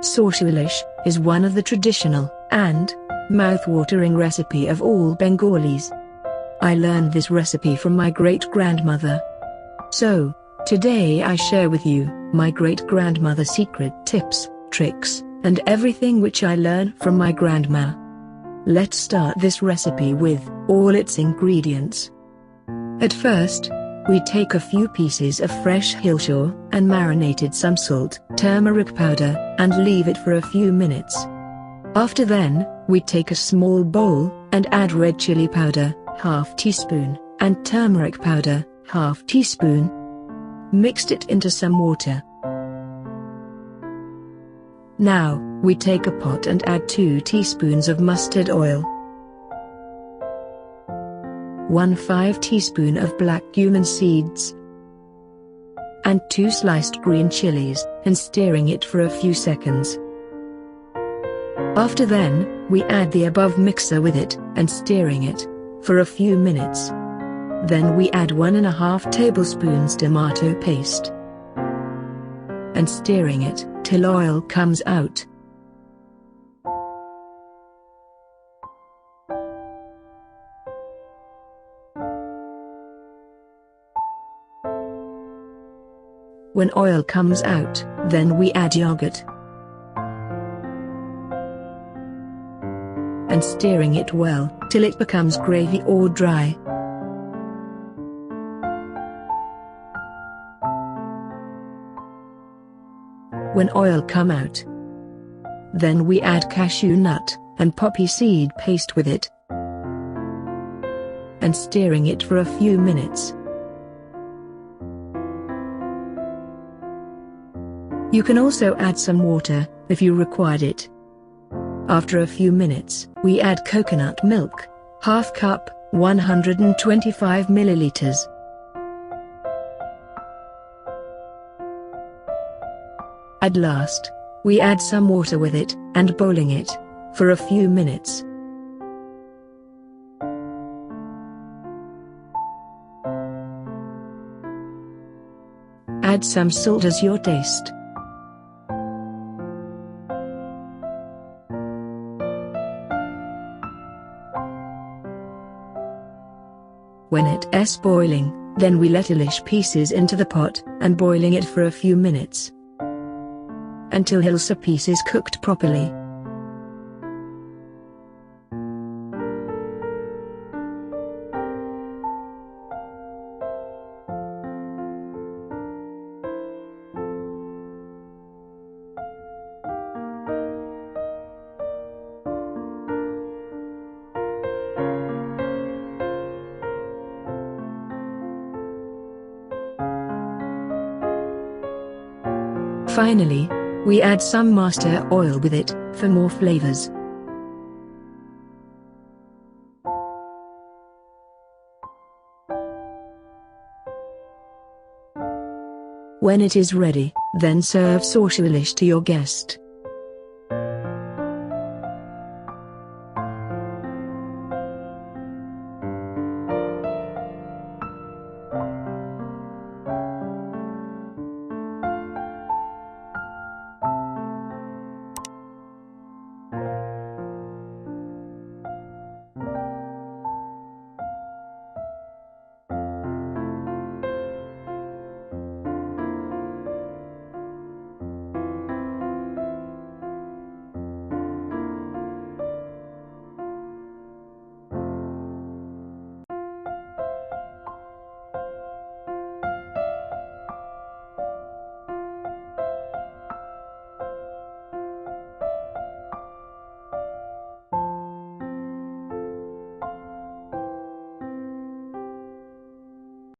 Shorshe Ilish is one of the traditional and mouth-watering recipe of all Bengalis. I learned this recipe from my great-grandmother. So, today I share with you my great-grandmother's secret tips, tricks, and everything which I learned from my grandma. Let's start this recipe with all its ingredients. At first, we take a few pieces of fresh Hilsha and marinated some salt, turmeric powder, and leave it for a few minutes. After then, we take a small bowl and add red chili powder, ½ teaspoon, and turmeric powder, ½ teaspoon. Mixed it into some water. Now, we take a pot and add 2 teaspoons of mustard oil, 1/5 teaspoon of black cumin seeds, and 2 sliced green chilies, and stirring it for a few seconds. After then, we add the above mixer with it, and stirring it for a few minutes. Then we add 1½ tablespoons tomato paste, and stirring it till oil comes out. When oil comes out, then we add yogurt, and stirring it well till it becomes gravy or dry. When oil come out, then we add cashew nut and poppy seed paste with it, and stirring it for a few minutes. You can also add some water, if you required it. After a few minutes, we add coconut milk, ½ cup, 125 milliliters. At last, we add some water with it, and boiling it for a few minutes. Add some salt as your taste. When it is boiling, then we let Ilish pieces into the pot, and boiling it for a few minutes, until Hilsa pieces cooked properly. Finally, we add some mustard oil with it, for more flavors. When it is ready, then serve Shorshe Ilish to your guest.